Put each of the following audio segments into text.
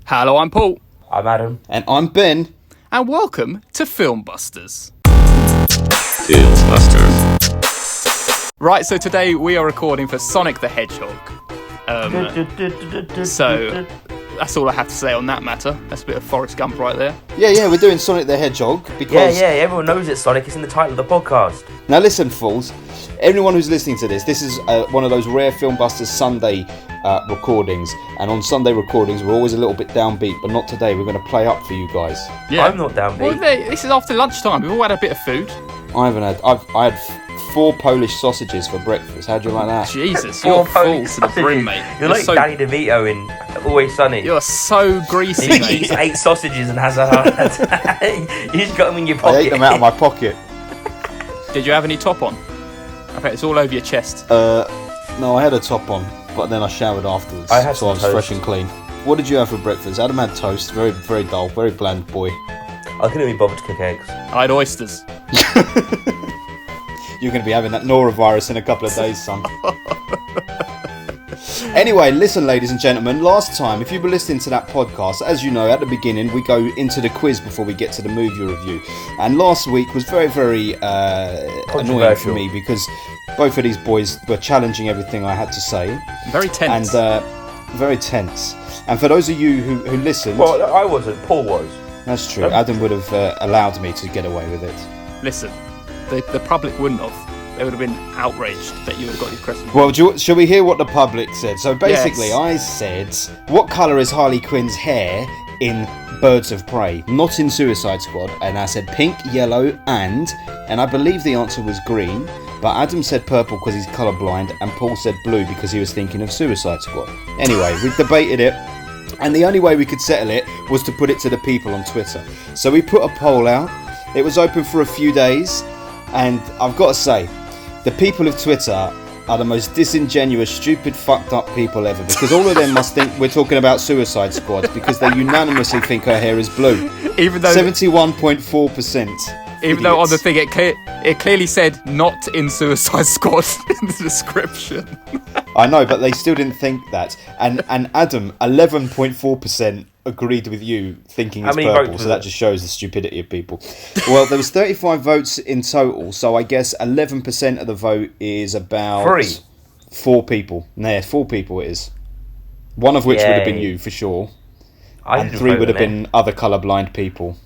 Hello, I'm Paul. I'm Adam. And I'm Ben. And welcome to Filmbusters. Right, so today we are recording for Sonic the Hedgehog. So that's all I have to say on that matter. That's a bit of Forrest Gump right there. Yeah, we're doing Sonic the Hedgehog because... Yeah, everyone knows it's Sonic. It's in the title of the podcast. Now listen, fools. Everyone who's listening to this is one of those rare Filmbusters Sunday recordings. And on Sunday recordings, we're always a little bit downbeat, but not today. We're going to play up for you guys. Yeah. I'm not downbeat. Well, this is after lunchtime. We've all had a bit of food. I had 4 Polish sausages for breakfast. How'd you like that? Jesus, you're full to the brim, mate. You're like so... Danny DeVito in Always Sunny. You're so greasy, he mate. eats 8 sausages and has a heart attack. You just got them in your pocket. I ate them out of my pocket. Did you have any top on? I bet it's all over your chest. No, I had a top on, but then I showered afterwards, so I was fresh and clean. What did you have for breakfast? Adam had toast, very, very dull, very bland boy. I couldn't be bothered to cook eggs. I had oysters. You're going to be having that norovirus in a couple of days, son. Anyway, listen, ladies and gentlemen, last time, if you were listening to that podcast, as you know, at the beginning, we go into the quiz before we get to the movie review. And last week was very, very annoying for me because both of these boys were challenging everything I had to say. Very tense. And very tense. And for those of you who listened... Well, I wasn't. Paul was. That's true. Adam would have allowed me to get away with it. Listen, the public wouldn't have. They would have been outraged that you would have got your question. Well, shall we hear what the public said? So basically, yes. I said, what colour is Harley Quinn's hair in Birds of Prey? Not in Suicide Squad. And I said pink, yellow, and I believe the answer was green. But Adam said purple because he's colourblind, and Paul said blue because he was thinking of Suicide Squad. Anyway, we debated it. And the only way we could settle it was to put it to the people on Twitter. So we put a poll out. It was open for a few days. And I've got to say, the people of Twitter are the most disingenuous, stupid, fucked up people ever. Because all of them must think we're talking about Suicide Squad because they unanimously think her hair is blue. Even though 71.4%. Even though on the thing it clearly said not in Suicide Squad in the description. I know, but they still didn't think that. And Adam, 11.4% agreed with you thinking it's purple, so that just shows the stupidity of people. Well, there was 35 votes in total, so I guess 11% of the vote is about 4 people. Nah, 4 people it is. One of which would have been you, for sure. And 3 would have been other colourblind people.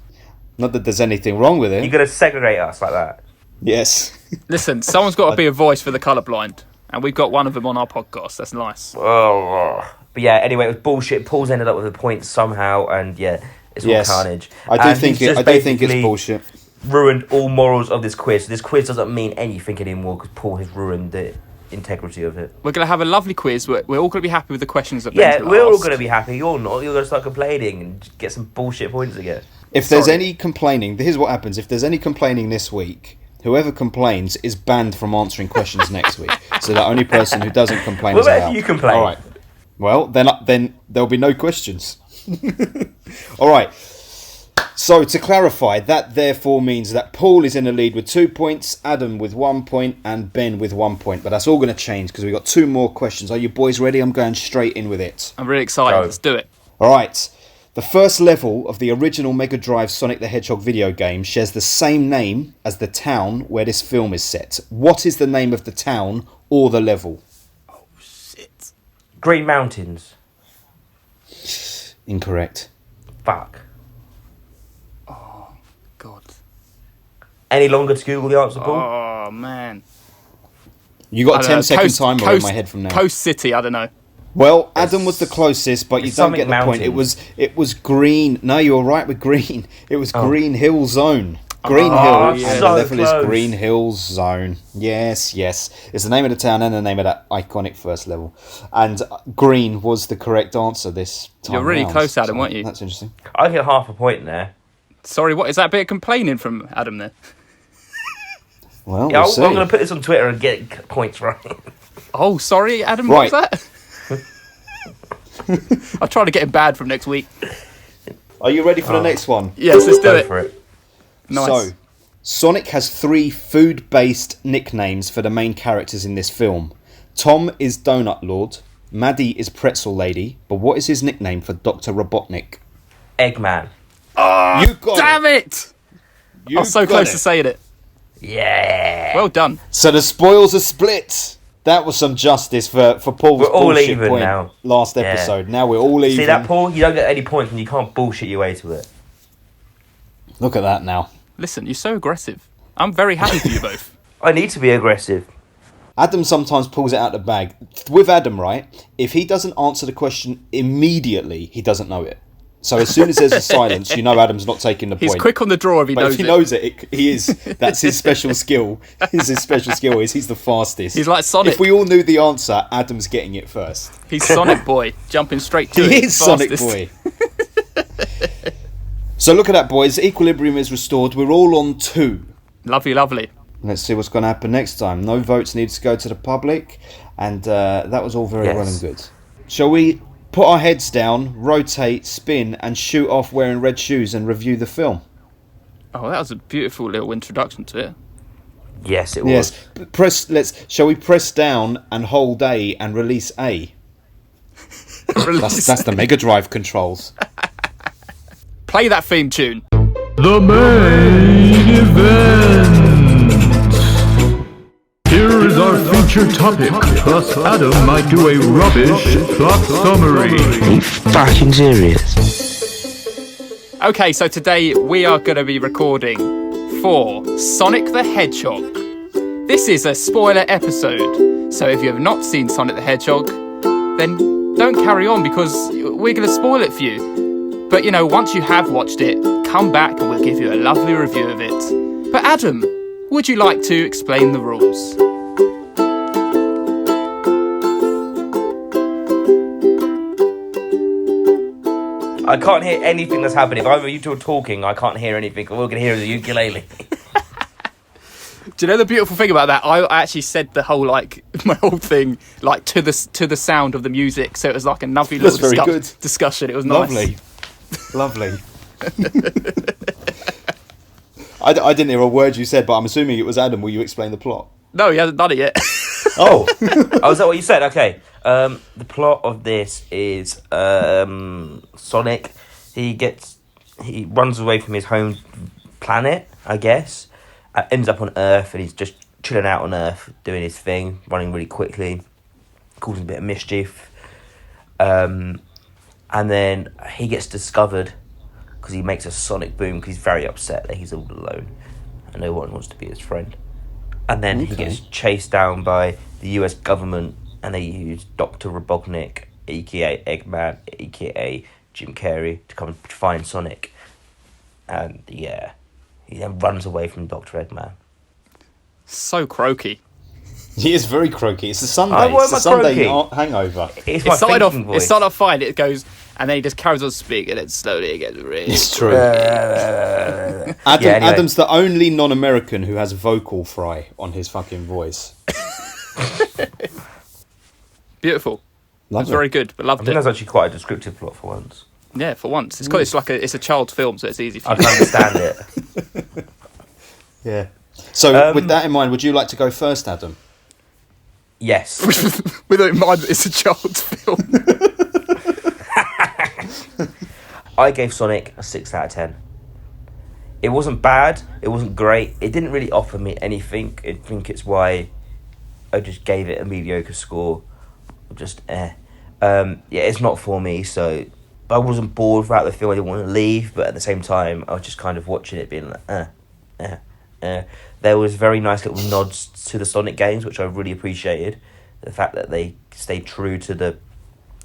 Not that there's anything wrong with it. You're going to segregate us like that? Yes. Listen, someone's got to be a voice for the colourblind. And we've got one of them on our podcast. That's nice. Oh. But yeah, anyway, it was bullshit. Paul's ended up with a point somehow, and yeah, it's all carnage. I do think it's bullshit. Ruined all morals of this quiz. This quiz doesn't mean anything anymore because Paul has ruined the integrity of it. We're going to have a lovely quiz. We're all going to be happy with the questions that we're all going to be happy. You're not. You're going to start complaining and get some bullshit points again. If there's any complaining, here's what happens. If there's any complaining this week, whoever complains is banned from answering questions next week. So the only person who doesn't complain is out. What about you complain? All right. Well, then there'll be no questions. All right. So to clarify, that therefore means that Paul is in the lead with 2 points, Adam with 1 point, and Ben with 1 point. But that's all going to change because we've got 2 more questions. Are you boys ready? I'm going straight in with it. I'm really excited. Let's do it. All right. The first level of the original Mega Drive Sonic the Hedgehog video game shares the same name as the town where this film is set. What is the name of the town or the level? Oh, shit. Green Mountains. Incorrect. Fuck. Oh, God. Any longer to Google the answer, Paul? Oh, man. You got a 10-second timer in my head from now. Coast City, I don't know. Well, Adam was the closest, but you don't get the point. It was green. No, you're right with green. It was Green Hill Zone. Green Hill. Yeah. And the level is Green Hill Zone. Yes. It's the name of the town and the name of that iconic first level. And green was the correct answer this time. You're really close, Adam, weren't you? That's interesting. I get half a point there. Sorry, what is that a bit of complaining from Adam there? Well, yeah, we'll see. I'm going to put this on Twitter and get points right. Oh, sorry, Adam. Right. What was that? I'll try to get him bad from next week. Are you ready for the next one? Yes, let's do Go it. for it. Nice. So, Sonic has 3 food-based nicknames for the main characters in this film. Tom is Donut Lord, Maddie is Pretzel Lady, but what is his nickname for Dr. Robotnik? Eggman. Oh, You got damn it! I was so close it. to saying it. Yeah. Well done. So the spoils are split. That was some justice for Paul's We're all bullshit even point now. last Yeah. episode. Now we're all even. See that, Paul? You don't get any points when you can't bullshit your way to it. Look at that now. Listen, you're so aggressive. I'm very happy for you both. I need to be aggressive. Adam sometimes pulls it out the bag. With Adam, right, if he doesn't answer the question immediately, he doesn't know it. So as soon as there's a silence, you know Adam's not taking the He's point. quick on the draw if he But knows if he it. knows it, he is. That's his special skill. His special skill is he's the fastest. He's like Sonic. If we all knew the answer, Adam's getting it first. He's Sonic Boy, jumping straight to it. He is Sonic fastest. Boy. So look at that, boys. Equilibrium is restored. We're all on 2. Lovely, lovely. Let's see what's going to happen next time. No votes need to go to the public, and that was all very well and good. Shall we put our heads down, rotate, spin, and shoot off wearing red shoes and review the film? Oh, that was a beautiful little introduction to it. Yes, it was. Yes. Shall we press down and hold A and release A? That's the Mega Drive controls. Play that theme tune. The main event. Here is our feature topic, plus Adam might do a rubbish plot summary. Are you fucking serious? Okay, so today we are going to be recording for Sonic the Hedgehog. This is a spoiler episode, so if you have not seen Sonic the Hedgehog, then don't carry on because we're going to spoil it for you. But, you know, once you have watched it, come back and we'll give you a lovely review of it. But Adam, would you like to explain the rules? I can't hear anything that's happening. If either of you two are talking, I can't hear anything. All I can hear is the ukulele. Do you know the beautiful thing about that? I actually said the whole, like, my whole thing, like, to the sound of the music. So it was like a lovely little That's very good. discussion. It was nice. Lovely. I didn't hear a word you said, but I'm assuming it was Adam. Will you explain the plot? No, he hasn't done it yet. Oh, is that what you said? Okay. The plot of this is Sonic. He runs away from his home planet, I guess. Ends up on Earth, and he's just chilling out on Earth, doing his thing, running really quickly, causing a bit of mischief. And then he gets discovered because he makes a sonic boom because he's very upset that he's all alone and no one wants to be his friend. And then he gets chased down by the US government, and they use Dr. Robotnik, aka Eggman, aka Jim Carrey, to come and find Sonic. And yeah, he then runs away from Dr. Eggman. So croaky. He is very croaky. It's a Sunday. Why It's am a I Sunday croaky? hangover. It's my thinking voice. It started off fine. It goes, and then he just carries on speaking, and then slowly it gets really. It's true. Anyway. Adam's the only non-American who has vocal fry on his fucking voice. Beautiful. Lovely. It's very good, but I loved think it. that's actually quite a descriptive plot for once. Yeah, for once. It's like it's a child's film, so it's easy for I you. can understand it. Yeah. So, with that in mind, would you like to go first, Adam? Yes. With it in mind that it's a child's film. I gave Sonic a 6 out of 10. It wasn't bad. It wasn't great. It didn't really offer me anything. I think it's why I just gave it a mediocre score. Just yeah, it's not for me. So I wasn't bored throughout the film. I didn't want to leave, but at the same time, I was just kind of watching it, being like, There was very nice little nods to the Sonic games, which I really appreciated. The fact that they stayed true to it,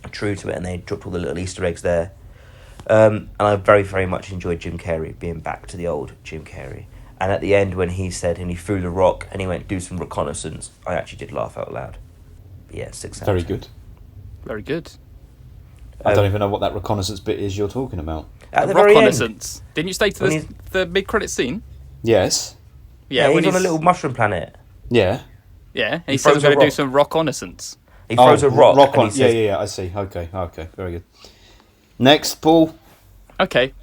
and they dropped all the little Easter eggs there. And I very, very much enjoyed Jim Carrey being back to the old Jim Carrey. And at the end, when he said, and he threw the rock, and he went do some reconnaissance, I actually did laugh out loud. But yeah, 6 out of 10. Very good. Very good. I don't even know what that reconnaissance bit is you're talking about. At the very end, Reconnaissance. Didn't you stay to the mid-credit scene? Yes. yeah, when he's on a little mushroom planet. Yeah. Yeah, and he He said he was throws a going to do rock. some reconnaissance. He throws a rock, and on. he says, Yeah, I see. Okay, very good. Next, Paul. Okay.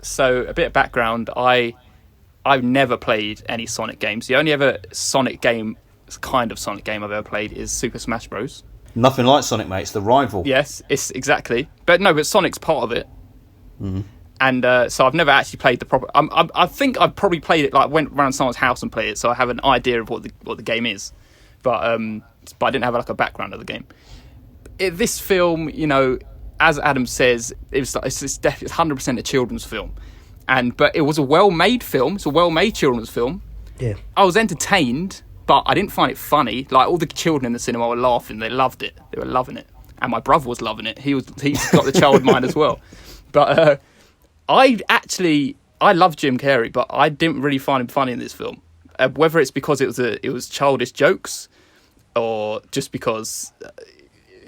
So a bit of background. I've never played any Sonic games. The only other kind of Sonic game I've ever played is Super Smash Bros. Nothing like Sonic, mate. It's the rival. Yes, it's exactly. But Sonic's part of it. And so I've never actually played the proper. I think I've probably played it, like went around someone's house and played it, so I have an idea of what the game is. But I didn't have like a background of the game. This film, as Adam says, it's definitely 100% a children's film, but it was a well-made film. It's a well-made children's film. Yeah. I was entertained, but I didn't find it funny. Like, all the children in the cinema were laughing. They loved it. They were loving it, and my brother was loving it. He's got the child mind as well. But I love Jim Carrey, but I didn't really find him funny in this film. Whether it's because it was childish jokes, or just because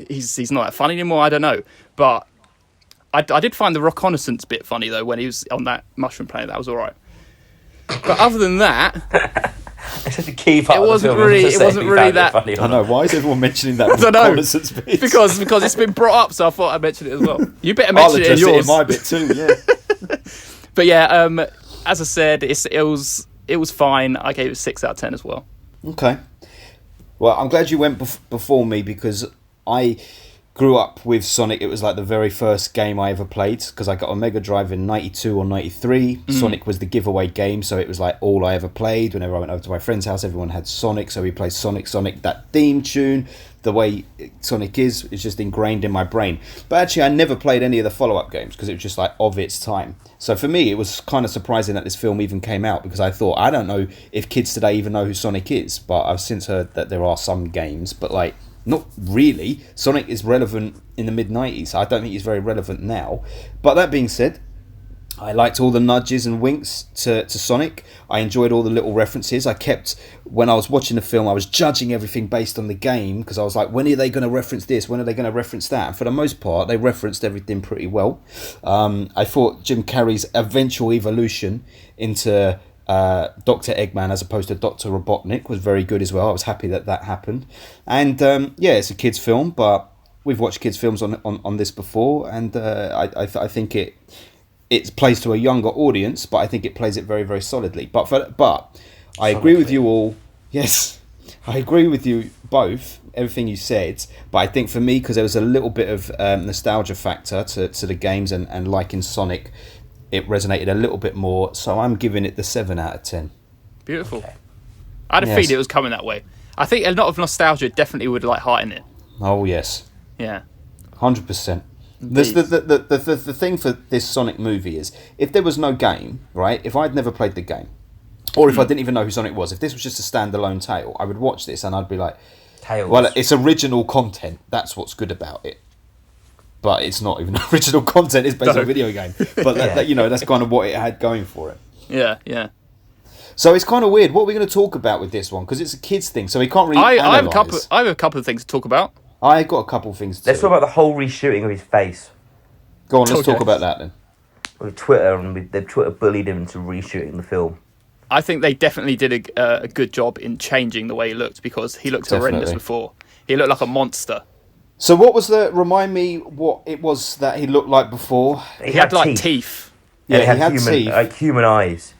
he's not that funny anymore, I don't know. But I did find the reconnaissance bit funny though, when he was on that mushroom planet. That was all right. But other than that, it's such a key part. It wasn't really that funny. I know. Why is everyone mentioning that? I don't know. Reconnaissance bit? because it's been brought up, so I thought I'd mention it as well. You better mention it in yours. It in my bit too. Yeah. But yeah, as I said, it was fine. I gave it 6 out of 10 as well. Okay. Well, I'm glad you went before me, because I grew up with Sonic. It was like the very first game I ever played, because I got a Mega Drive in 92 or 93. Sonic was the giveaway game, so it was like all I ever played. Whenever I went over to my friend's house, everyone had Sonic, so we played Sonic. That theme tune, the way Sonic is just ingrained in my brain. But actually, I never played any of the follow-up games, because it was just like of its time. So for me, it was kind of surprising that this film even came out, because I thought, I don't know if kids today even know who Sonic is, but I've since heard that there are some games, but like, not really. Sonic is relevant in the mid-90s. I don't think he's very relevant now. But that being said, I liked all the nudges and winks to Sonic. I enjoyed all the little references. When I was watching the film, I was judging everything based on the game, because I was like, when are they going to reference this? When are they going to reference that? And for the most part, they referenced everything pretty well. I thought Jim Carrey's eventual evolution into Dr. Eggman as opposed to Dr. Robotnik was very good as well. I was happy that happened. And it's a kids' film, but we've watched kids' films on this before, and I think it plays to a younger audience, but I think it plays it very, very solidly. But I agree with you all. Yes, I agree with you both, everything you said. But I think for me, because there was a little bit of nostalgia factor to the games and liking Sonic, it resonated a little bit more. So I'm giving it the 7 out of 10. Beautiful. Okay. I had a feeling it was coming that way. I think a lot of nostalgia definitely would like heighten it. Oh yes. Yeah. 100%. The thing for this Sonic movie is, if there was no game, right? If I'd never played the game, or if I didn't even know who Sonic was, if this was just a standalone tale, I would watch this and I'd be like, Tales. Well, it's original content. That's what's good about it. But it's not even original content. It's based on a video game. But that's kind of what it had going for it. Yeah, yeah. So it's kind of weird. What are we going to talk about with this one? Because it's a kids thing, so we can't really. I have a couple of things to talk about. I got a couple of things. Let's talk about the whole reshooting of his face. Go on, let's talk about that then. With Twitter, and Twitter bullied him into reshooting the film. I think they definitely did a good job in changing the way he looked, because he looked horrendous before. He looked like a monster. So what was remind me what it was that he looked like before? He had like teeth. Yeah, he had teeth. Like human eyes.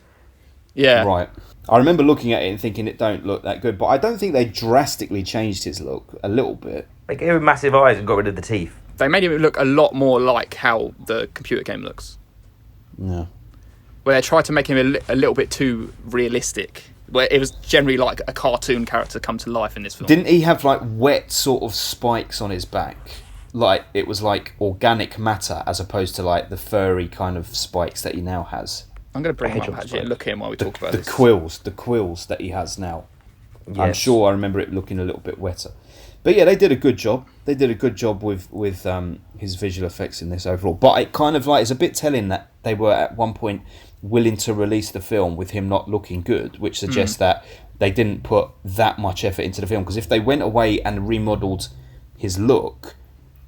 Yeah. Right. I remember looking at it and thinking it don't look that good, but I don't think they drastically changed his look a little bit. They gave him massive eyes and got rid of the teeth. They made him look a lot more like how the computer game looks. Yeah. Where they tried to make him a little bit too realistic. Where it was generally like a cartoon character come to life in this film. Didn't he have like wet sort of spikes on his back? Like it was like organic matter as opposed to like the furry kind of spikes that he now has. I'm going to bring him up actually and look at him while we talk about this. The quills that he has now. Yes. I'm sure I remember it looking a little bit wetter. But yeah, they did a good job. They did a good job with his visual effects in this overall. But it kind of like it's a bit telling that they were at one point willing to release the film with him not looking good, which suggests that they didn't put that much effort into the film. Because if they went away and remodeled his look,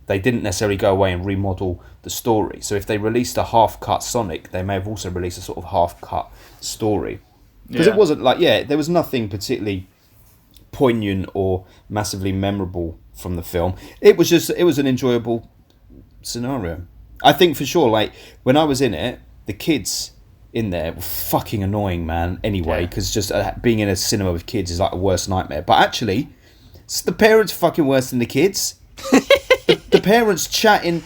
they didn't necessarily go away and remodel the story. So if they released a half-cut Sonic, they may have also released a sort of half-cut story. Because it wasn't like, there was nothing particularly poignant or massively memorable from the film. It was an enjoyable scenario. I think for sure, like, when I was in it, the kids in there were fucking annoying, man, anyway, because just being in a cinema with kids is like a worst nightmare. But actually, the parents are fucking worse than the kids. The parents chatting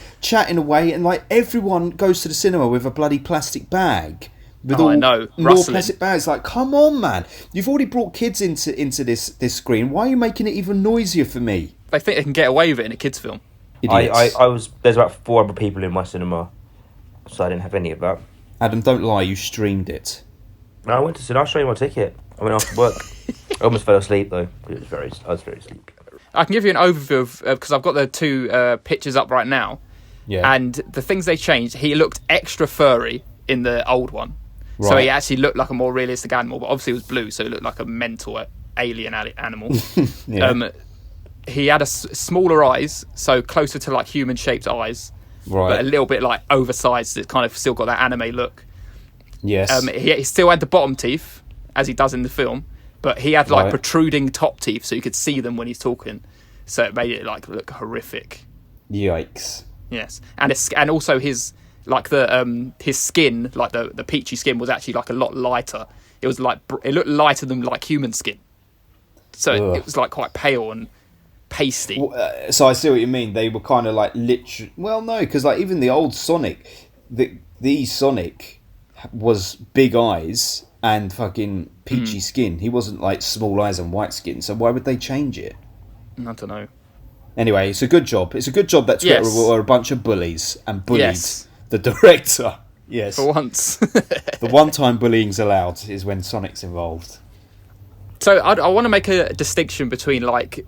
away, and like everyone goes to the cinema with a bloody plastic bag. With I know, rustling. plastic bags. Like, come on, man! You've already brought kids into this screen. Why are you making it even noisier for me? They think they can get away with it in a kids' film. There's about 4 other people in my cinema, so I didn't have any of that. Adam, don't lie. You streamed it. No, I went to cinema. I'll show you my ticket. I went after work. I almost fell asleep though. I was very sleepy. I can give you an overview of because I've got the 2 pictures up right now. Yeah. And the things they changed, he looked extra furry in the old one. Right. So he actually looked like a more realistic animal, but obviously it was blue, so he looked like a mental alien animal. Yeah. He had smaller eyes, so closer to like human-shaped eyes, right, but a little bit like oversized. It kind of still got that anime look. Yes. He still had the bottom teeth, as he does in the film, but he had like protruding top teeth, so you could see them when he's talking. So it made it like look horrific. Yikes. Yes, and also his like his skin, like the peachy skin, was actually like a lot lighter. It was like it looked lighter than like human skin, so it was like quite pale and pasty. So I see what you mean. They were kind of like literally. Well, no, because like even the old Sonic, the Sonic was big eyes and fucking peachy skin. He wasn't like small eyes and white skin. So why would they change it? I don't know. Anyway, it's a good job. It's a good job that Twitter were a bunch of bullies and bullied the director. Yes. For once. The one time bullying's allowed is when Sonic's involved. So I want to make a distinction between like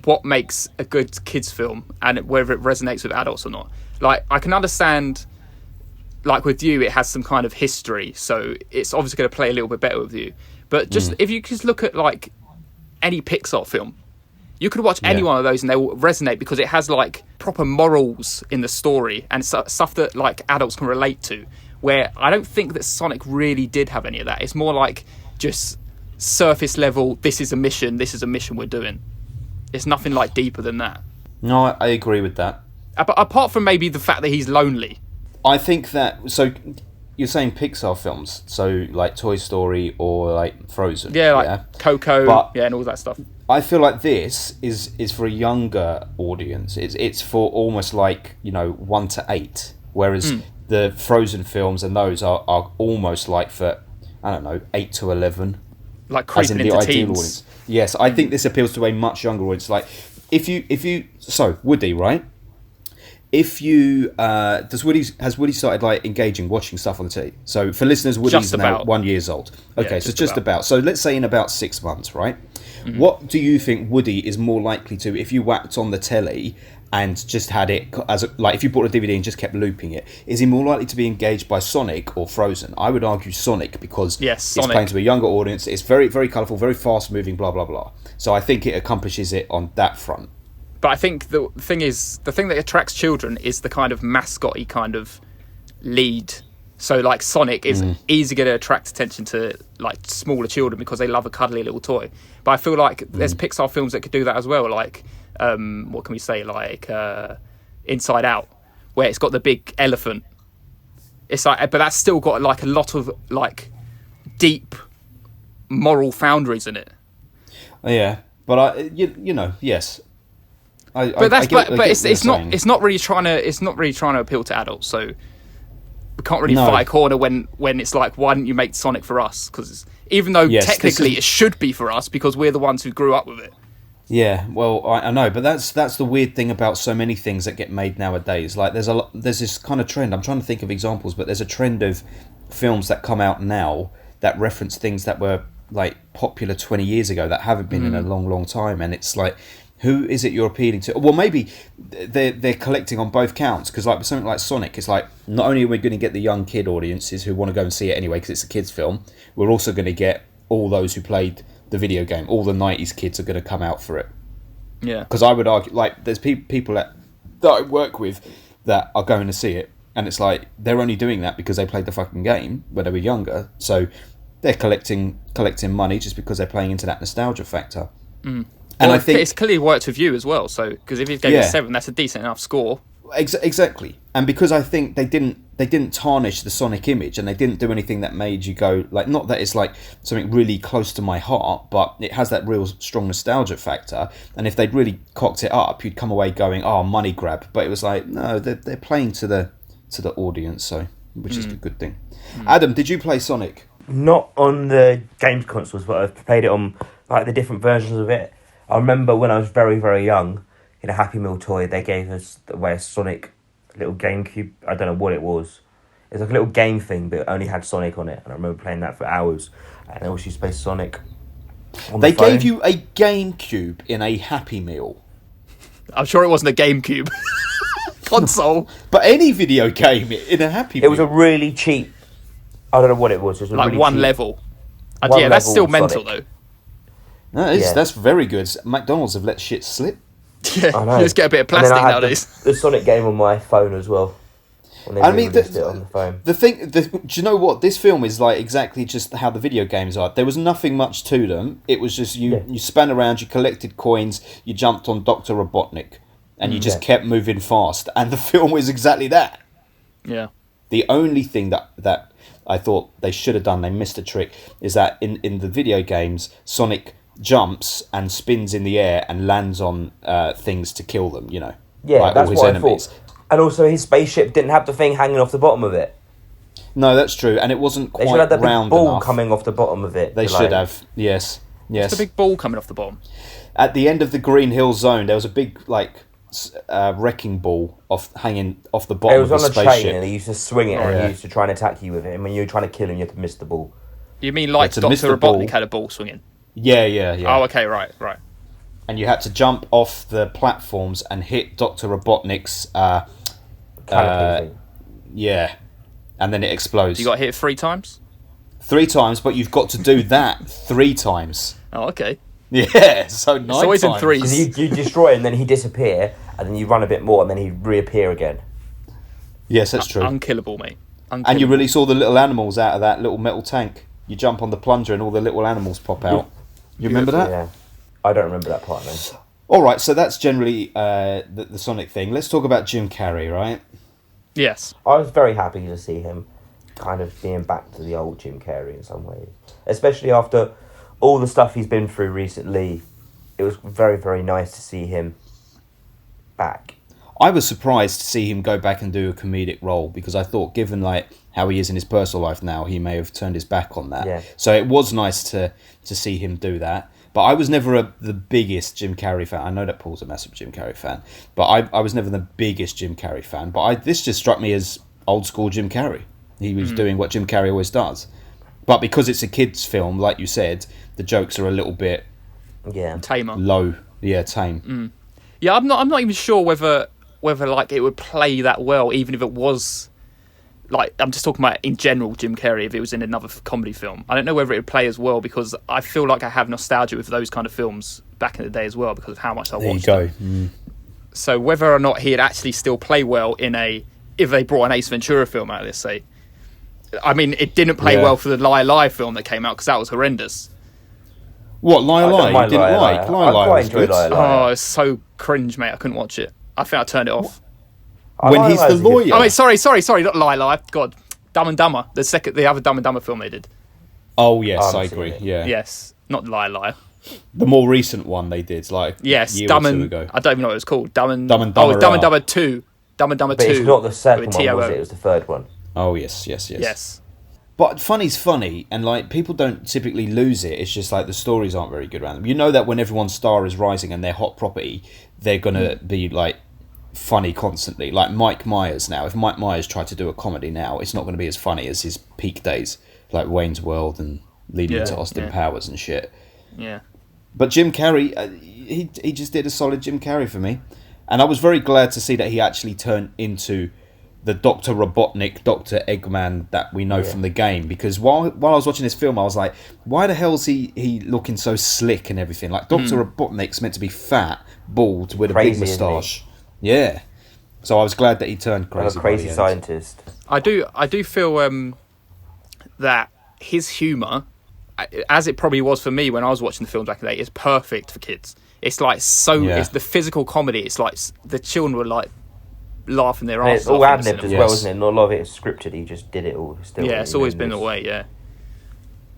what makes a good kids film and whether it resonates with adults or not. Like I can understand, like with you, it has some kind of history, so it's obviously going to play a little bit better with you. But just if you just look at like any Pixar film, you could watch any one of those and they will resonate because it has like proper morals in the story and stuff that like adults can relate to, where I don't think that Sonic really did have any of that. It's more like just surface level, this is a mission we're doing. It's nothing like deeper than that. No, I agree with that. Apart from maybe the fact that he's lonely. I think that, so you're saying Pixar films, so like Toy Story or like Frozen. Yeah, like Coco, and all that stuff. I feel like this is for a younger audience. It's for almost like, 1 to 8, whereas the Frozen films and those are almost like for, I don't know, 8 to 11. Like creeping into teens. Audience. Yes, I think this appeals to a much younger audience. Like so Woody, right? If you has Woody started like engaging, watching stuff on the TV? So for listeners, Woody's now 1 year old. Okay, yeah, so just about. So let's say in about 6 months, right? Mm-hmm. What do you think Woody is more likely to, if you whacked on the telly and just had it as like if you bought a DVD and just kept looping it, is he more likely to be engaged by Sonic or Frozen? I would argue Sonic because it's playing to a younger audience. It's very, very colourful, very fast moving, blah blah blah. So I think it accomplishes it on that front. But I think the thing that attracts children is the kind of mascot-y kind of lead. So like Sonic is easy going to attract attention to like smaller children because they love a cuddly little toy. But I feel like there's Pixar films that could do that as well. Like what can we say? Like Inside Out, where it's got the big elephant. It's like, but that's still got like a lot of like deep moral foundaries in it. Yeah, but yes. It's not really trying to appeal to adults. So we can't really fight a corner when it's like, why didn't you make Sonic for us? Because even though technically it should be for us because we're the ones who grew up with it. Yeah, well, I know, but that's the weird thing about so many things that get made nowadays. Like there's this kind of trend. I'm trying to think of examples, but there's a trend of films that come out now that reference things that were like popular 20 years ago that haven't been in a long, long time, and it's like, who is it you're appealing to? Well, maybe they're collecting on both counts, because like with something like Sonic, it's like not only are we going to get the young kid audiences who want to go and see it anyway because it's a kids film, we're also going to get all those who played the video game. All the 90s kids are going to come out for it. Yeah. Because I would argue, like, there's people that I work with that are going to see it, and it's like they're only doing that because they played the fucking game when they were younger, so they're collecting money just because they're playing into that nostalgia factor. And I think it's clearly worked with you as well. So because if you gave it 7, that's a decent enough score. Exactly. And because I think they didn't tarnish the Sonic image, and they didn't do anything that made you go like, not that it's like something really close to my heart, but it has that real strong nostalgia factor. And if they'd really cocked it up, you'd come away going, oh, money grab. But it was like, no, they're playing to the audience, so which is a good thing. Adam, did you play Sonic? Not on the games consoles, but I've played it on like the different versions of it. I remember when I was very, very young, in a Happy Meal toy, they gave us away a Sonic little GameCube. I don't know what it was. It was like a little game thing, but it only had Sonic on it. And I remember playing that for hours. And I also used to play Sonic on They the phone. gave you a GameCube in a Happy Meal. I'm sure it wasn't a GameCube console. But any video game in a Happy Meal. It was a really cheap... I don't know what it was. It was a Like really one cheap, level. one Yeah, that's level still mental, Sonic. though. No, Yeah. that's very good. McDonald's have let shit slip. Yeah, I know. you just get a bit of And then plastic I had nowadays. the Sonic game on my phone as well. When they I mean, released it on the phone. do you know what? This film is like exactly just how the video games are. There was nothing much to them. It was just you span around, you collected coins, you jumped on Dr. Robotnik, and you just kept moving fast. And the film was exactly that. Yeah. The only thing that I thought they should have done, they missed a trick, is that in the video games, Sonic jumps and spins in the air and lands on things to kill them, you know. Yeah, like that's all his what enemies. I thought. And also his spaceship didn't have the thing hanging off the bottom of it. No, that's true, and it wasn't They quite should have that big round ball enough. coming off the bottom of it. They to, should like- have, yes. It's a big ball coming off the bottom. At the end of the Green Hill Zone, there was a big wrecking ball hanging off the It bottom was of on the a spaceship. chain and he used to swing it and yeah. he used to try and attack you with it. And when you were trying to kill him, you had to miss the ball. You mean like to miss Dr. the ball. Robotnik had a ball swinging? Yeah. Oh, okay, right. And you had to jump off the platforms and hit Dr. Robotnik's Canopy thing. yeah, and then it explodes. You got hit 3 times? 3 times, but you've got to do that 3 times. Oh, okay. Yeah, so 9 It's always in times. threes. Because you destroy him, then he disappear, and then you run a bit more, and then he reappear again. Yes, that's true. Unkillable, mate. Unkillable. And you release all the little animals out of that little metal tank. You jump on the plunger and all the little animals pop out. You remember that? Yeah, I don't remember that part though. All right, so that's generally the Sonic thing. Let's talk about Jim Carrey, right? Yes. I was very happy to see him kind of being back to the old Jim Carrey in some ways, especially after all the stuff he's been through recently. It was very, very nice to see him back. I was surprised to see him go back and do a comedic role because I thought, given like how he is in his personal life now, he may have turned his back on that. Yeah. So it was nice to see him do that. But I was never the biggest Jim Carrey fan. I know that Paul's a massive Jim Carrey fan, but I was never the biggest Jim Carrey fan. But this just struck me as old school Jim Carrey. He was doing what Jim Carrey always does. But because it's a kids' film, like you said, the jokes are a little bit Yeah. Tamer. low. Yeah, tame. Yeah, I'm not even sure whether like it would play that well, even if it was like, I'm just talking about in general Jim Carrey, if it was in another comedy film. I don't know whether it would play as well because I feel like I have nostalgia with those kind of films back in the day as well because of how much I There you watched go. them. So whether or not he'd actually still play well if they brought an Ace Ventura film out, let's say. I mean, it didn't play Yeah. well for the Lie Lie film that came out because that was horrendous. What, Lie I don't Lie? You mind didn't Lie Lie. like? I Lie Lie quite was enjoy good. Lie Lie. Oh, it's so cringe, mate. I couldn't watch it. I think I turned it off. When Lie he's Lie's the a good lawyer. film. Oh, wait, sorry, not Lie Lie. God, Dumb and Dumber. The other Dumb and Dumber film they did. Oh, yes, I haven't I seen agree. it. Yeah. Yes, not Lie Lie. The more recent one they did, like Yes, a year Dumb or two and ago. I don't even know what it was called. Dumb and Dumb and Oh, Dumber Dumb and Are. Dumber 2. Dumb and Dumber But 2. it's not the second with one, was TOO. it? It was the third one. Oh, yes. Yes. But funny's funny, and like people don't typically lose it. It's just like the stories aren't very good around them. You know that when everyone's star is rising and they're hot property, they're gonna be like funny constantly. Like Mike Myers now. If Mike Myers tried to do a comedy now, it's not going to be as funny as his peak days, like Wayne's World and leading Yeah, to Austin yeah. Powers and shit. Yeah. But Jim Carrey, he just did a solid Jim Carrey for me, and I was very glad to see that he actually turned into the Dr. Robotnik, Dr. Eggman that we know from the game. Because while I was watching this film, I was like, why the hell's he looking so slick and everything? Like Dr. Robotnik's meant to be fat, bald with Crazy, a big isn't he? moustache. Yeah. So I was glad that he turned I'm crazy. a by the crazy end. scientist. I do feel that his humour, as it probably was for me when I was watching the films back in the day, is perfect for kids. It's like Yeah. it's the physical comedy. It's like the children were like laughing their And asses it's all off in the ad-libbed as cinema. well, isn't it? Not a lot of it is scripted. He just did it all. Still, Yeah, it's always been the way. Yeah,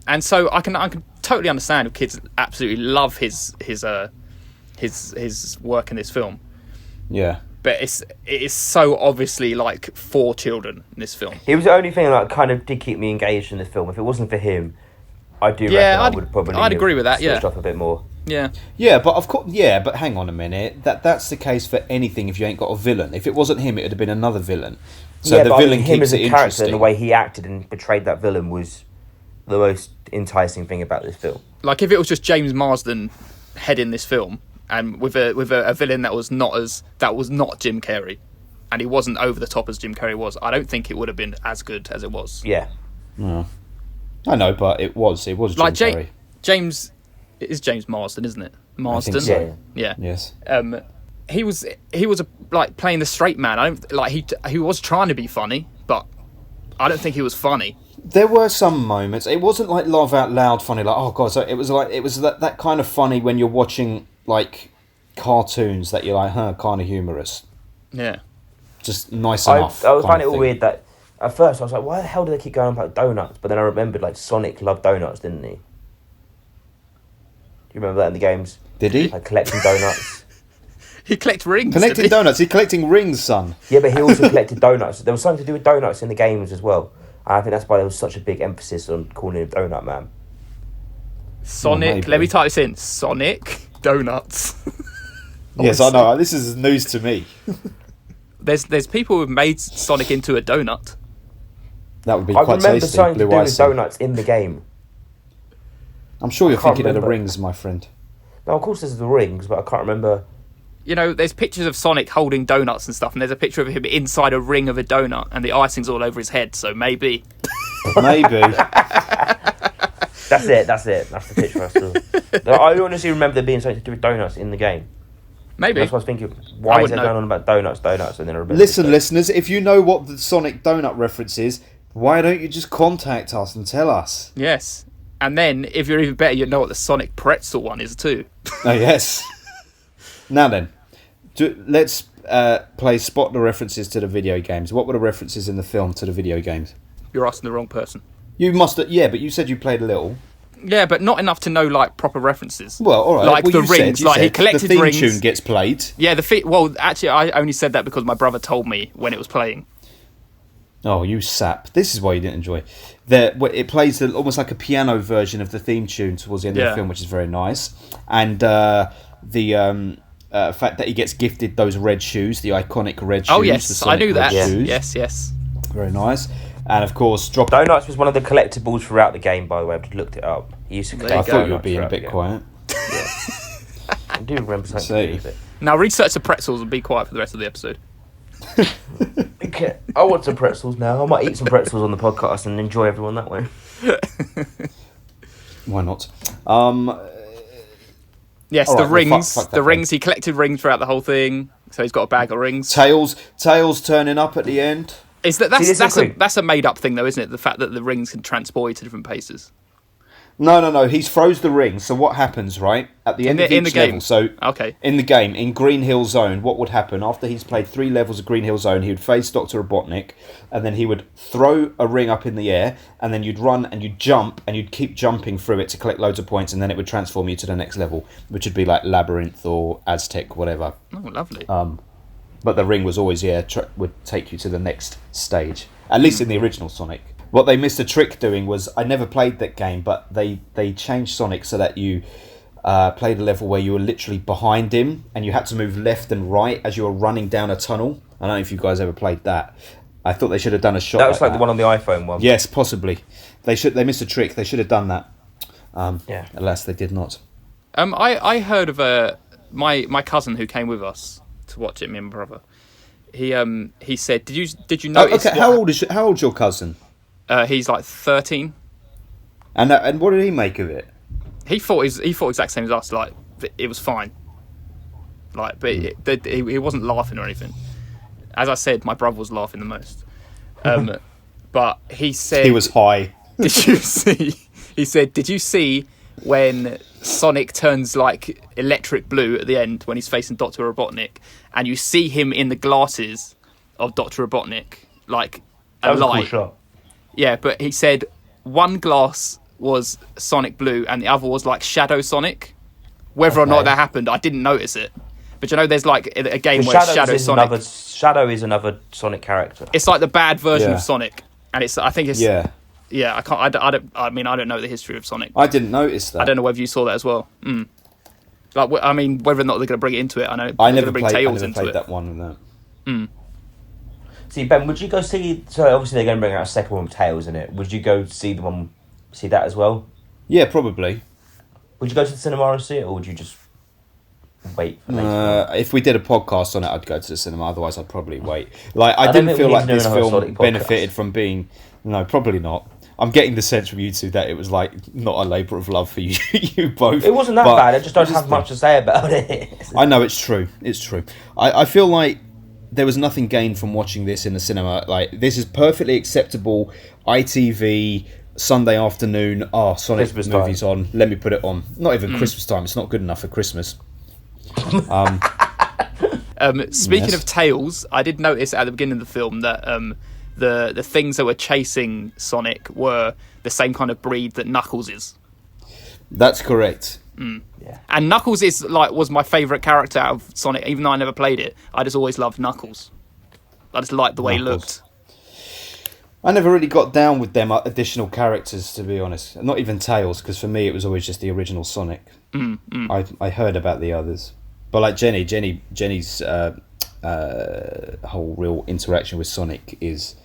and so I can totally understand if kids absolutely love his work in this film, Yeah. but it is so obviously like for children in this film. He was the only thing that kind of did keep me engaged in this film. If it wasn't for him, I do reckon I would probably I'd agree with that. switched Yeah, off a bit more. yeah. Yeah, but of course, yeah, but hang on a minute. That's the case for anything. If you ain't got a villain, if it wasn't him, it would have been another villain. So yeah, the but villain him keeps as a it character interesting. and the way he acted and portrayed that villain was the most enticing thing about this film. Like if it was just James Marsden heading this film, and with a villain that was not Jim Carrey, and he wasn't over the top as Jim Carrey was, I don't think it would have been as good as it was. Yeah. I know, but it was Jim Like Carrey. James, it is James Marsden, isn't it? Marsden. I think so. Yeah. Yes. He was like playing the straight man. I don't like he was trying to be funny, but I don't think he was funny. There were some moments. It wasn't like laugh out loud funny. Like, oh god, so it was that kind of funny when you're watching like cartoons that you're like, kind of humorous. Yeah. Just nice enough. I was kind finding of it all thing. weird that at first I was like, why the hell do they keep going about donuts? But then I remembered like Sonic loved donuts, didn't he? Do you remember that in the games? Did he? Like collecting donuts. He collects rings. Collecting didn't he? donuts. He's collecting rings, son. Yeah, but he also collected donuts. There was something to do with donuts in the games as well. And I think that's why there was such a big emphasis on calling him Donut Man. Sonic. maybe. Let me type this in. Sonic donuts. Yes, I know. This is news to me. There's people who've made Sonic into a donut. That would be I quite remember tasty. something to Blue do with icing. donuts in the game. I'm sure you're I can't thinking of the remember. rings, my friend. No, of course there's the rings, but I can't remember. You know, there's pictures of Sonic holding donuts and stuff, and there's a picture of him inside a ring of a donut, and the icing's all over his head. So maybe. Maybe. That's it. That's the picture I saw. I honestly remember there being something to do with donuts in the game. Maybe. That's what I was thinking. I Why is wouldn't there know. going on about donuts? And then I remember. Listen, listeners, if you know what the Sonic donut reference is, why don't you just contact us and tell us? Yes. And then, if you're even better, you know what the Sonic pretzel one is too. Oh, yes. Now then, let's play spot the references to the video games. What were the references in the film to the video games? You're asking the wrong person. You must have, yeah, but you said you played a little. Yeah, but not enough to know like proper references. Well, all right. Like well, the you said- rings, you like he said collected the theme rings. tune gets played. Yeah, well, actually, I only said that because my brother told me when it was playing. Oh, you sap. This is why you didn't enjoy it. It plays almost like a piano version of the theme tune towards the end of Yeah. the film, which is very nice. And the fact that he gets gifted those red shoes, the iconic red shoes. Oh the yes, I Sonic knew red that. shoes. Yes. Very nice. And of course, drop. Donuts was one of the collectibles throughout the game. By the way, I've just looked it up. He used to There collect you go. I thought you were donuts being a throughout bit the game. quiet. I do remember something to do with it. Now research the pretzels and be quiet for the rest of the episode. Okay, I want some pretzels now. I might eat some pretzels on the podcast and enjoy everyone that way. Why not? Yes, All the right, well, rings. fuck that The then. rings. He collected rings throughout the whole thing, so he's got a bag of rings. Tails turning up at the end. Is See, this is that's a made up thing though, isn't it? The fact that the rings can transport you to different places. No. He's froze the ring. So what happens, right? At the end of in each the game. level. So Okay. in the game, in Green Hill Zone, what would happen after he's played 3 levels of Green Hill Zone? He would face Dr. Robotnik, and then he would throw a ring up in the air, and then you'd run and you'd jump, and you'd keep jumping through it to collect loads of points, and then it would transform you to the next level, which would be like Labyrinth or Aztec, whatever. Oh, lovely. But the ring was always would take you to the next stage. At least in the original Sonic. What they missed a trick doing was, I never played that game, but they changed Sonic so that you played a level where you were literally behind him and you had to move left and right as you were running down a tunnel. I don't know if you guys ever played that. I thought they should have done a shot. That was like the one on the iPhone one. Yes, possibly. They missed a trick. They should have done that. Yeah. Alas, they did not. I heard of my cousin who came with us to watch it. Me and my brother. He said, did you Oh, notice? okay. How old's your cousin? He's like 13. And what did he make of it? He thought exact same as us. Like it was fine. Like, but he wasn't laughing or anything. As I said, my brother was laughing the most. But he said He was high. Did you see? He said, "Did you see when Sonic turns like electric blue at the end when he's facing Dr. Robotnik, and you see him in the glasses, of Dr. Robotnik, like That a was a cool light. shot. Yeah, but he said one glass was Sonic Blue and the other was like Shadow Sonic. Whether or not Okay. that happened, I didn't notice it. But you know, there's like a game where Shadow Shadow is Sonic. Shadow is another Sonic character. It's like the bad version Yeah. of Sonic, and I think it's. Yeah, Yeah, I can't. I don't. I mean, I don't know the history of Sonic. I didn't notice that. I don't know whether you saw that as well. Like, I mean, whether or not they're going to bring it into it, I know. I they're never gonna bring played. I Tails never into played it. that one. No. See, Ben, would you go see? So obviously they're going to bring out a second one with Tails in it. Would you go see that as well? Yeah, probably. Would you go to the cinema and see it, or would you just wait for later? If we did a podcast on it, I'd go to the cinema. Otherwise, I'd probably wait. Like, I don't didn't think feel we like need to do this another film Sonic podcast. benefited from being. No, probably not. I'm getting the sense from you two that it was like not a labour of love for you, you both. It wasn't that but bad. I just don't it's have much to say about it. I know it's true. It's true. I feel like there was nothing gained from watching this in the cinema. Like, this is perfectly acceptable. ITV Sunday afternoon. Oh, Sonic Christmas movie's on. Let me put it on. Not even Christmas time. It's not good enough for Christmas. Speaking Yes. of Tails, I did notice at the beginning of the film that the things that were chasing Sonic were the same kind of breed that Knuckles is. That's correct. Yeah. And Knuckles was my favourite character out of Sonic, even though I never played it. I just always loved Knuckles. I just liked the way he Knuckles. looked. I never really got down with them additional characters, to be honest. Not even Tails, because for me it was always just the original Sonic. I heard about the others, but like Jenny's whole real interaction with Sonic is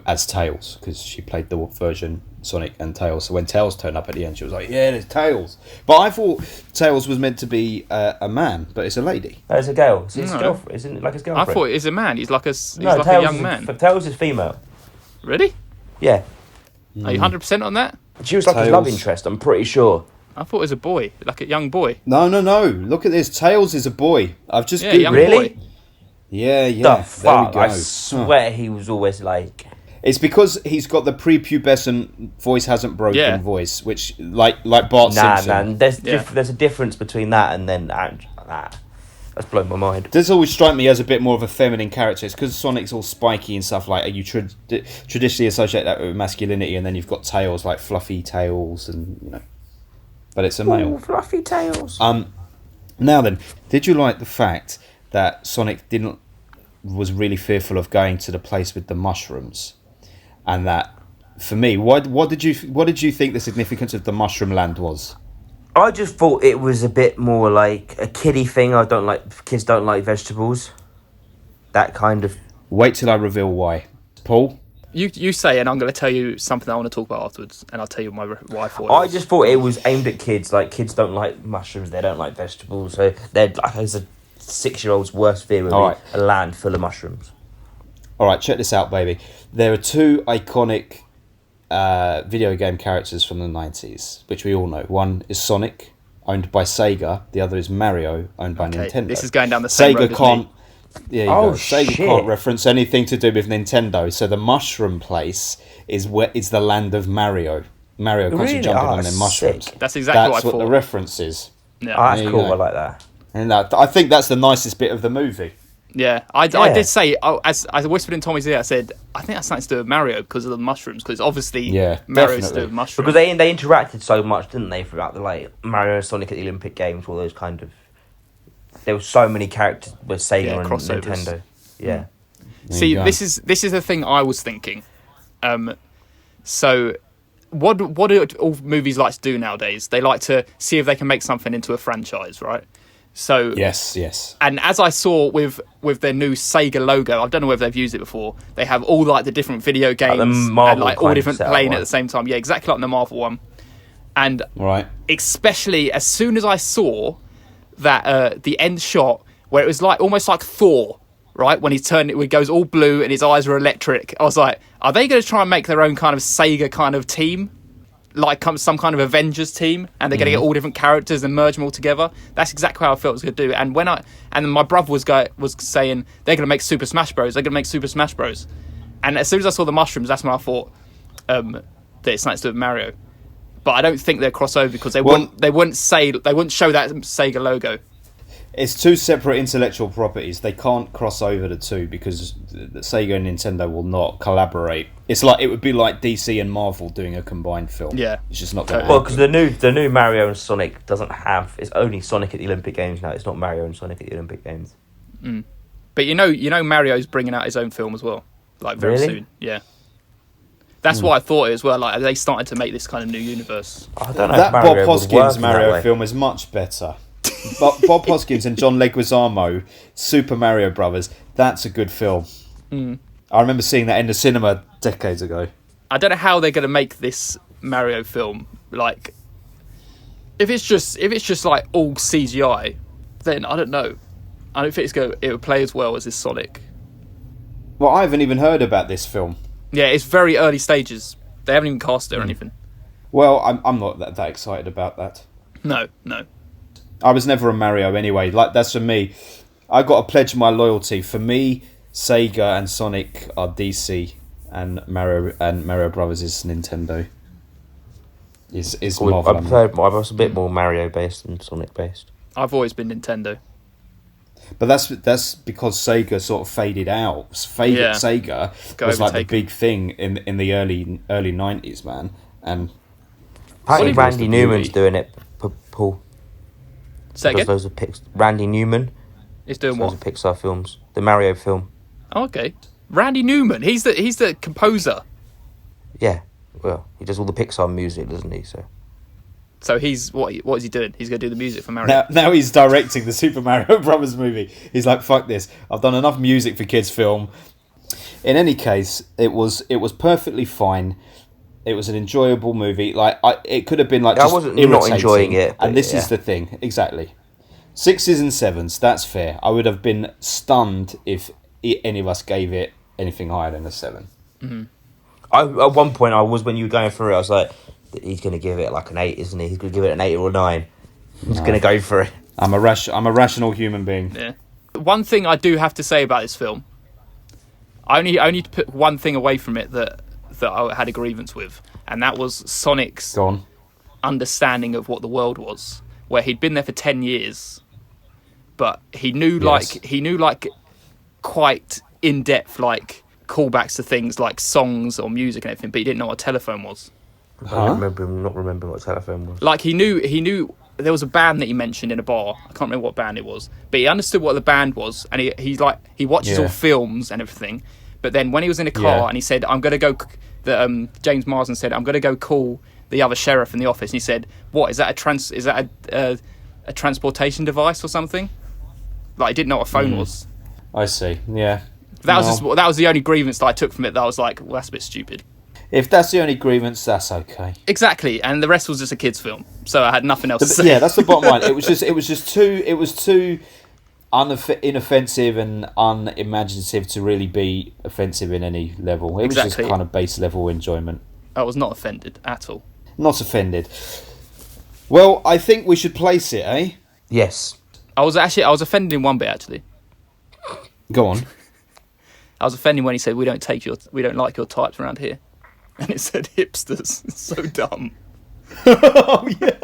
as Tails, because she played the version Sonic and Tails. So when Tails turned up at the end, she was like, "Yeah, there's Tails." But I thought Tails was meant to be a man, but it's a lady. No, it's a girl. It's his No. girlfriend. Isn't it like his I girlfriend? thought he was a man. He's like a Tails young is man. Tails is female. Really? Yeah. Are you 100% on that? She was like his love Tails. interest, I'm pretty sure. I thought it was a boy, like a young boy. No. Look at this. Tails is a boy. I've just Yeah, Googled young it. Really? boy. Yeah. The There we fuck? go. I swear he was always like... It's because he's got the prepubescent voice hasn't broken Yeah. voice, which like Bart Nah, Simpson. man. There's Yeah. there's a difference between that and then that. That's blown my mind. Does always strike me as a bit more of a feminine character. It's because Sonic's all spiky and stuff like. You traditionally associate that with masculinity, and then you've got Tails like fluffy tails, and But it's a male. Fluffy tails. Now then, did you like the fact that Sonic was really fearful of going to the place with the mushrooms, and that for me, what did you think the significance of the Mushroom Land was? I just thought it was a bit more like a kiddie thing. Kids don't like vegetables. That kind of... Wait till I reveal why, Paul. You say, and I'm going to tell you something I want to talk about afterwards, and I'll tell you why I thought. I just thought it was aimed at kids. Like, kids don't like mushrooms, they don't like vegetables. So they're like, as a 6-year-old's worst fear would be All right. a land full of mushrooms. All right, check this out, baby. There are two iconic video game characters from the 90s, which we all know. One is Sonic, owned by Sega. The other is Mario, owned by Okay, Nintendo. this is going down the same road Sega as can't. me. Yeah, you Oh, go. Sega shit. can't reference anything to do with Nintendo. So the Mushroom Place is the land of Mario. Mario constantly Really? jumping Oh, on them mushrooms. sick. That's exactly That's what I what thought. the reference is. Yeah, Oh, that's There you cool. go. I like that. And I think that's the nicest bit of the movie. yeah. I Yeah. did say, as I whispered in Tommy's ear, I said, I think that's something to do with Mario because of the mushrooms. Because obviously, Yeah, Mario's to definitely. do with mushrooms. Because they interacted so much, didn't they, throughout the Mario and Sonic at the Olympic Games, all those kind of... There were so many characters with Sega Yeah, and crossovers. Nintendo. Yeah. There See, you go. this is the thing I was thinking. So, what do all movies like to do nowadays? They like to see if they can make something into a franchise, right? So, Yes. and as I saw with their new Sega logo, I don't know whether they've used it before. They have all like the different video games the and Marvel like all kind of different setup playing one. at the same time. Yeah, exactly like the Marvel one. And Right. especially as soon as I saw that the end shot where it was like almost like Thor, right? When it goes all blue and his eyes are electric. I was like, are they going to try and make their own kind of Sega kind of team? Like some kind of Avengers team, and they're going to get all different characters and merge them all together. That's exactly how I felt it was going to do. And and my brother was saying they're going to make Super Smash Bros. They're going to make Super Smash Bros. And as soon as I saw the mushrooms, that's when I thought that it's nice to do with Mario. But I don't think they're crossover because they wouldn't show that Sega logo. It's two separate intellectual properties. They can't cross over the two because Sega and Nintendo will not collaborate. It would be like DC and Marvel doing a combined film. Yeah. It's just not going to Well, happen. because the new Mario and Sonic doesn't have. It's only Sonic at the Olympic Games now. It's not Mario and Sonic at the Olympic Games. But you know, Mario's bringing out his own film as well, like very Really? soon. Yeah. That's what I thought as well. Like they started to make this kind of new universe. I don't know. That if Mario Bob would Hoskins work in that Mario way. film is much better. Bob Hoskins and John Leguizamo, Super Mario Brothers. That's a good film. I remember seeing that in the cinema decades ago. I don't know how they're going to make this Mario film. Like, if it's just like all CGI, then I don't know. I don't think it would play as well as this Sonic. Well, I haven't even heard about this film. Yeah, it's very early stages. They haven't even cast it or anything. Well, I'm not that excited about that. No. I was never a Mario anyway. Like, that's for me. I got to pledge my loyalty. For me, Sega and Sonic are DC, and Mario Brothers is Nintendo. Is I Marvel. prefer. I was a bit more Mario based than Sonic based. I've always been Nintendo. But that's because Sega sort of faded out. Sega Got was like the overtaken. big thing in the early 90s, man. And Apparently, Sonic was Randy the Newman's beauty. doing it. Paul Say does again? those of Randy Newman. He's doing Those what? are Pixar films. The Mario film. Oh, okay. Randy Newman. He's the composer. Yeah. Well, he does all the Pixar music, doesn't he? So he's what is he doing? He's going to do the music for Mario. now he's directing the Super Mario Brothers movie. He's like, fuck this. I've done enough music for kids' film. In any case, it was perfectly fine. It was an enjoyable movie. Like it could have been like I just wasn't irritating, not enjoying it, but and this is yeah. the thing exactly. 6s and 7s. That's fair. I would have been stunned if any of us gave it anything higher than a 7. At one point, when you were going through it, I was like, he's going to give it like an 8, isn't he? He's going to give it an 8 or a 9. He's going to go for it. I'm a rational human being. Yeah. One thing I do have to say about this film, I only to put one thing away from it that I had a grievance with, and that was Sonic's Go on. understanding of what the world was, where he'd been there for 10 years, but he knew Yes. like quite in depth like callbacks to things like songs or music and everything, but he didn't know what a telephone was. I remember him not remembering what telephone was. Like he knew there was a band that he mentioned in a bar. I can't remember what band it was, but he understood what the band was, and he watches Yeah. all films and everything. But then when he was in a car Yeah. and he said, "I'm gonna go," James Marsden said, "I'm gonna go call the other sheriff in the office." And he said, "What is that? A transportation device or something?" Like he didn't know what a phone was. I see. Yeah. That Well, was the only grievance that I took from it. That I was like, well, that's a bit stupid. If that's the only grievance, that's okay. Exactly, and the rest was just a kids' film, so I had nothing else to say. Yeah, that's the bottom line. It was just too inoffensive and unimaginative to really be offensive in any level. It was Exactly. just kind of base level enjoyment. I was not offended at all. Not offended. Well, I think we should place it, eh? Yes. I was offended in one bit actually. Go on. I was offended when he said we don't like your types around here, and it said hipsters. It's so dumb. Oh yeah.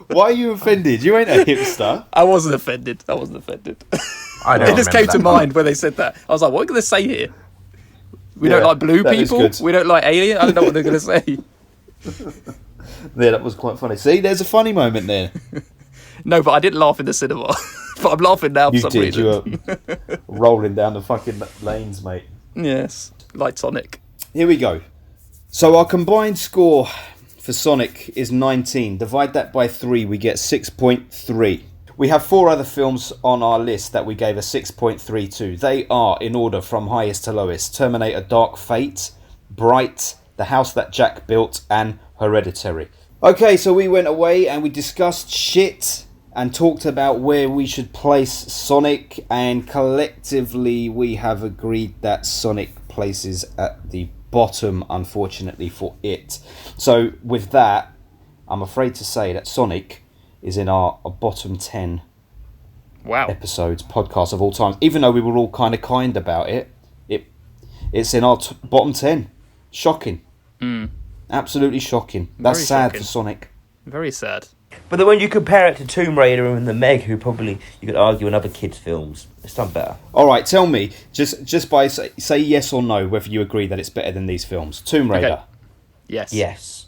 Why are you offended? You ain't a hipster. I wasn't offended. I don't It just came to mind when they said that. I was like, what are you going to say here? We don't Yeah, like blue that is people. good. We don't like aliens. I don't know what they're going to say. Yeah, that was quite funny. See, there's a funny moment there. No, but I didn't laugh in the cinema. But I'm laughing now for You some did. reason. You were rolling down the fucking lanes, mate. Yes, like Sonic. Here we go. So our combined score for Sonic is 19. Divide that by 3, we get 6.3. We have 4 other films on our list that we gave a 6.3 to. They are, in order from highest to lowest, Terminator Dark Fate, Bright, The House That Jack Built, and Hereditary. Okay, so we went away and we discussed shit and talked about where we should place Sonic, and collectively we have agreed that Sonic places at the bottom, unfortunately, for it. So with that, I'm afraid to say that Sonic is in our bottom 10 Wow. episodes, podcasts of all time. Even though we were all kind about it, it's in our bottom 10. Shocking. Absolutely shocking. That's Very sad shocking. for Sonic. Very sad. But then when you compare it to Tomb Raider and The Meg, who probably you could argue in other kids' films, it's done better. All right, tell me, just by say yes or no whether you agree that it's better than these films. Tomb Raider. Okay. Yes. Yes.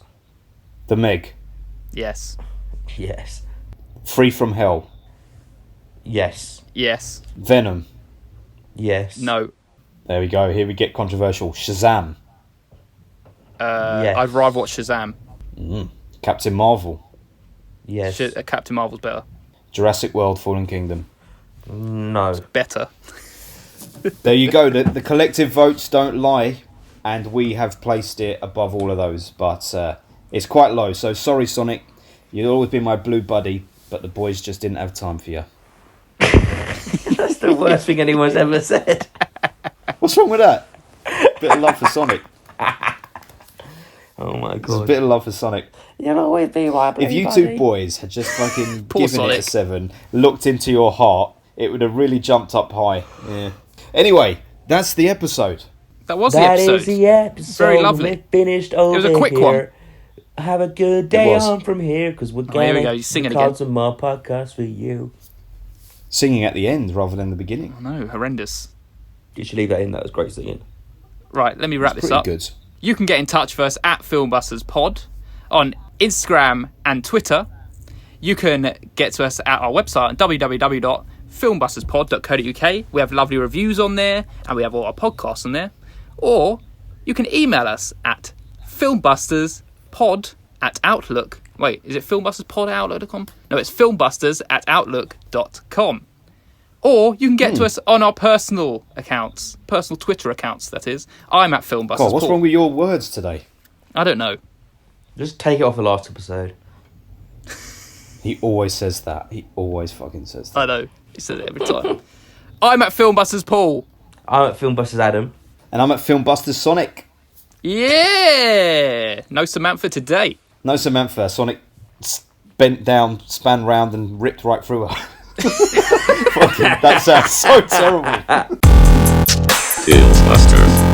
The Meg. Yes. Yes. Free from Hell. Yes. Yes. Venom. Yes. No. There we go. Here we get controversial. Shazam. Yes. I'd rather watch Shazam. Captain Marvel. Yes. Captain Marvel's better. Jurassic World Fallen Kingdom. No. Better. There you go. The collective votes don't lie, and we have placed it above all of those. But it's quite low. So sorry, Sonic. You've always been my blue buddy, but the boys just didn't have time for you. That's the worst thing anyone's ever said. What's wrong with that? Bit of love for Sonic. Oh my There's a god. bit of love for Sonic. You'll always be my blue If you buddy. two boys had just fucking Poor given it a Sonic. 7, looked into your heart, it would have really jumped up high. Yeah. Anyway, that's the episode. That was the That episode. is the episode. Very lovely. We're finished over was a quick here. one. Have a good day was. on from here, because we're here going we go, to you sing it record again. some more podcasts for you. Singing at the end rather than the beginning. No, horrendous. You should leave that in. That was great singing. Right, let me wrap this Pretty up. good. You can get in touch with us at FilmbustersPod on Instagram and Twitter. You can get to us at our website at www.filmbusterspod.co.uk. We have lovely reviews on there, and we have all our podcasts on there. Or you can email us at filmbusterspod@outlook. Wait, is it filmbusterspod@outlook.com? No, it's filmbusters@outlook.com. Or you can get to us on our personal accounts, personal Twitter accounts, that is. I'm at FilmbustersPod. God, what's wrong with your words today? I don't know. Just take it off the last episode. He always says that. He always fucking says that. I know. He says it every time. I'm at Filmbusters Paul. I'm at Filmbusters Adam. And I'm at Filmbusters Sonic. Yeah! No Samantha today. No Samantha. Sonic bent down, span round, and ripped right through her. Fucking, that sounds so terrible. Filmbusters.